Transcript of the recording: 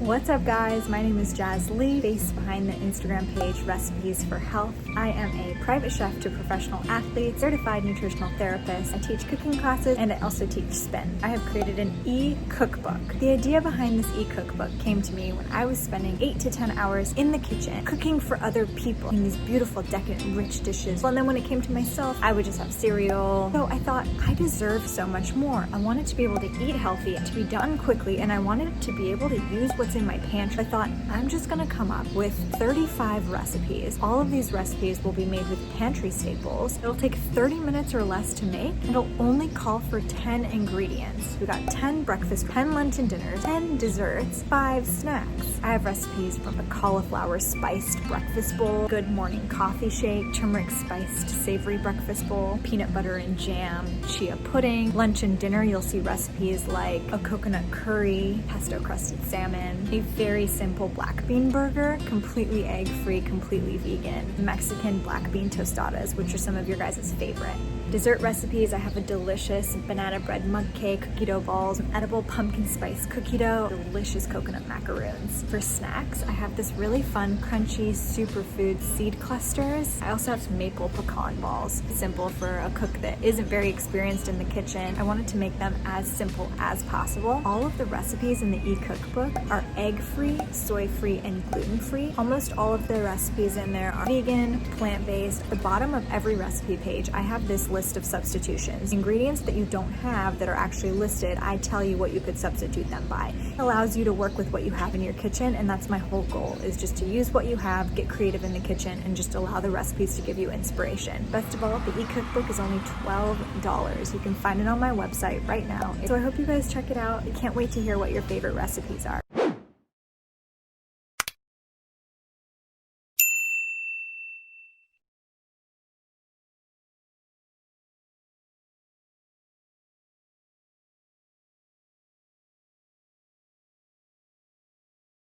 What's up guys, my name is Jazz Lee, face behind the Instagram page Recipes for Health. I am a private chef to professional athletes, certified nutritional therapist. I teach cooking classes and I also teach spin. I have created an e-cookbook. The idea behind this e-cookbook came to me when I was spending 8 to 10 hours in the kitchen cooking for other people in these beautiful, decadent, rich dishes. Well, and then when it came to myself, I would just have cereal. So I thought I deserve so much more. I wanted to be able to eat healthy, to be done quickly, and I wanted to be able to use what's in my pantry. I thought I'm just gonna come up with 35 recipes. All of these recipes will be made with pantry staples. It'll take 30 minutes or less to make. It'll only call for 10 ingredients. We got 10 breakfast, 10 lunch and dinners, 10 desserts, 5 snacks. I have recipes from a cauliflower spiced breakfast bowl, good morning coffee shake, turmeric spiced savory breakfast bowl, peanut butter and jam, chia pudding. Lunch and dinner, you'll see recipes like a coconut curry, pesto crusted salmon, a very simple black bean burger, completely egg-free, completely vegan, Mexican black bean tostadas, which are some of your guys' favorite. Dessert recipes, I have a delicious banana bread mug cake, cookie dough balls, edible pumpkin spice cookie dough, delicious coconut macaroons. For snacks, I have this really fun, crunchy superfood seed clusters. I also have some maple pecan balls. Simple for a cook that isn't very experienced in the kitchen. I wanted to make them as simple as possible. All of the recipes in the e-cookbook are egg-free, soy-free, and gluten-free. Almost all of the recipes in there are vegan, plant-based. At the bottom of every recipe page, I have this list of substitutions. Ingredients that you don't have that are actually listed, I tell you what you could substitute them by. It allows you to work with what you have in your kitchen, and that's my whole goal, is just to use what you have, get creative in the kitchen, and just allow the recipes to give you inspiration. Best of all, the e-cookbook is only $12. You can find it on my website right now. So I hope you guys check it out. I can't wait to hear what your favorite recipes are.